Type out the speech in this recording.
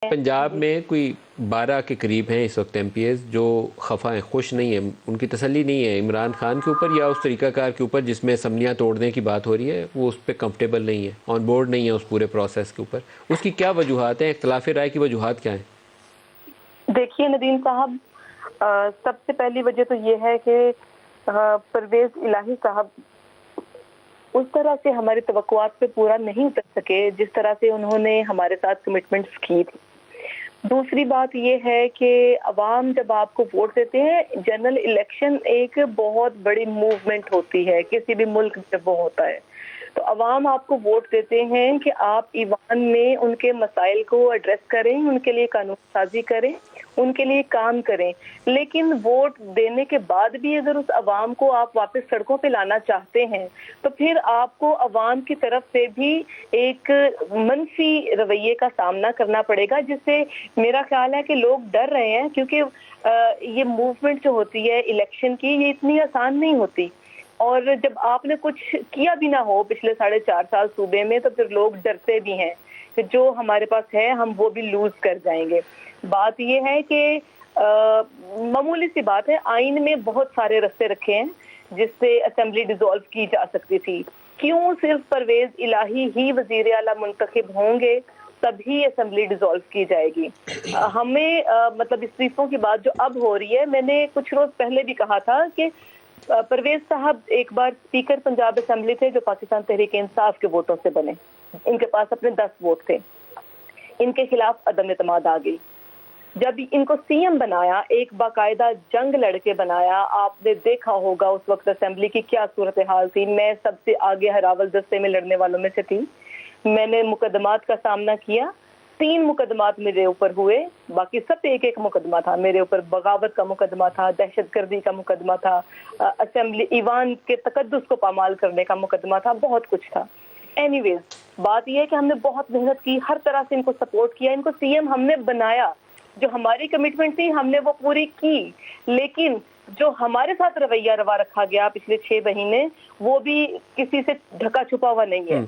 पंजाब में कोई 12 के करीब हैं इस वक्त एमपीएस जो खफा हैं, खुश नहीं है, उनकी तसल्ली नहीं है इमरान खान के ऊपर या उस तरीक़ाकार के ऊपर जिसमें असम्बलियाँ तोड़ने की बात हो रही है। वो उस पर कंफर्टेबल नहीं है, ऑन बोर्ड नहीं है उस पूरे प्रोसेस के ऊपर। उसकी क्या वजूहत हैं, इख्तलाफ राय की वजूहत क्या हैं? देखिए नदीम साहब, सबसे पहली वजह तो ये है कि परवेज़ इलाही साहब उस तरह से हमारी तवक्कुआत पे पूरा नहीं उतर सके जिस तरह से उन्होंने हमारे साथ कमिटमेंट्स की थी। दूसरी बात ये है कि अवाम जब आपको वोट देते हैं, जनरल इलेक्शन एक बहुत बड़ी मूवमेंट होती है किसी भी मुल्क में जब वो होता है, तो अवाम आपको वोट देते हैं कि आप ईवान में उनके मसाइल को एड्रेस करें, उनके लिए कानून साजी करें, उनके लिए काम करें। लेकिन वोट देने के बाद भी अगर उस अवाम को आप वापस सड़कों पे लाना चाहते हैं, तो फिर आपको अवाम की तरफ से भी एक मनफी रवैये का सामना करना पड़ेगा, जिससे मेरा ख्याल है कि लोग डर रहे हैं, क्योंकि ये मूवमेंट जो होती है इलेक्शन की, ये इतनी आसान नहीं होती। और जब आपने कुछ किया भी ना हो पिछले 4.5 साल सूबे में, तो फिर लोग डरते भी हैं कि जो हमारे पास है हम वो भी लूज कर जाएंगे। बात ये है कि मामूली सी बात है, आइन में बहुत सारे रास्ते रखे हैं जिससे असेंबली डिसॉल्व की जा सकती थी। क्यों सिर्फ परवेज इलाही ही वजीर आला मुंतखब होंगे तभी असेंबली डिसॉल्व की जाएगी? हमें मतलब इस ब्रीफों की बात जो अब हो रही है, मैंने कुछ रोज पहले भी कहा था कि परवेज साहब एक बार स्पीकर पंजाब असेंबली थे जो पाकिस्तान तहरीक इंसाफ के वोटों से बने। इनके पास अपने 10 वोट थे, इनके खिलाफ अदम एतमाद आ गई। जब इनको सीएम बनाया, एक बाकायदा जंग लड़के बनाया, आपने देखा होगा उस वक्त असेंबली की क्या सूरत हाल थी। मैं सबसे आगे हरावल दस्ते में लड़ने वालों में से थी। मैंने मुकदमात का सामना किया, 3 मुकदमात मेरे ऊपर हुए, बाकी सब एक एक मुकदमा था मेरे ऊपर। बगावत का मुकदमा था, दहशतगर्दी का मुकदमा था, असेंबली ईवान के तकद्दुस को पामाल करने का मुकदमा था, बहुत कुछ था। एनीवेज, बात यह है कि हमने बहुत मेहनत की, हर तरह से इनको सपोर्ट किया, इनको सीएम हमने बनाया। जो हमारी कमिटमेंट थी हमने वो पूरी की, लेकिन जो हमारे साथ रवैया रवा रखा गया पिछले 6 महीने, वो भी किसी से ढका छुपा हुआ नहीं है।